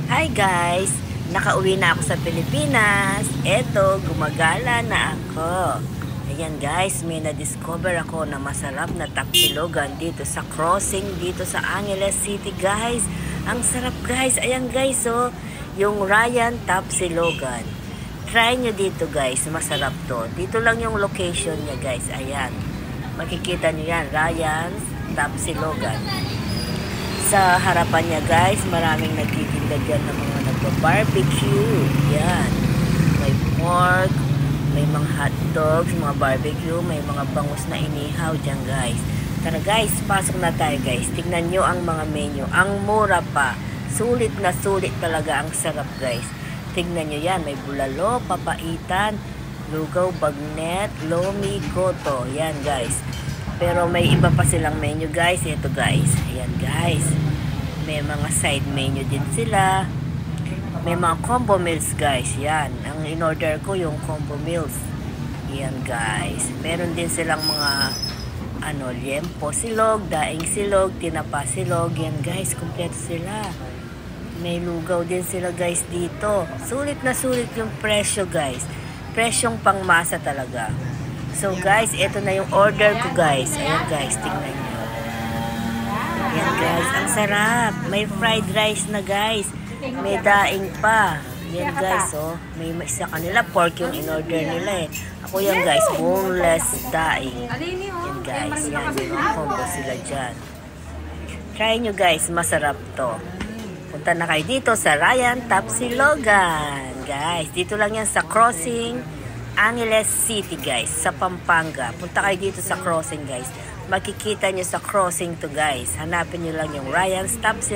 Hi guys! Nakauwi na ako sa Pilipinas. Eto, gumagala na ako. Ayan guys, may na-discover ako na masarap na tapsilogan dito sa crossing dito sa Angeles City guys. Ang sarap guys. Ayan guys oh, yung Ryan Tapsilogan. Try nyo dito guys, masarap to. Dito lang yung location niya guys. Ayan, makikita nyo yan, Ryan Tapsilogan. Sa harapan niya guys, maraming nagtitinda dyan ng mga nagpa-barbecue. Yan. May pork, may mga hot dogs, mga barbecue, may mga bangus na inihaw dyan guys. Tara guys, pasok na tayo guys. Tignan nyo ang mga menu. Ang mura pa. Sulit na sulit talaga. Ang sarap guys. Tignan nyo yan. May bulalo, papaitan, lugaw, bagnet, lomi, goto. Yan guys. Pero may iba pa silang menu guys. Ito guys. Ayan guys. May mga side menu din sila. May mga combo meals guys. Yan. Ang in-order ko yung combo meals. Yan guys. Meron din silang mga liempo silog, daing silog, tinapa silog. Yan guys. Kompleto sila. May lugaw din sila guys dito. Sulit na sulit yung presyo guys. Presyong pangmasa talaga. So guys, ito na yung order ko guys. Ayan guys, tingnan nyo. Ayan guys, ang sarap. May fried rice na guys. May daing pa. Ayan guys, oh. May isa kanila, pork yung in-order nila eh. Ako yan guys, boneless daing. Ayan guys, yan. May mga combo sila dyan. Try nyo guys, masarap to. Punta na kayo dito sa Ryan Tapsilogan. Guys, dito lang yan sa crossing Angeles City guys, sa Pampanga. Punta kayo dito sa crossing guys. Makikita nyo sa crossing to guys. Hanapin nyo lang yung Ryan's Tapsilogan.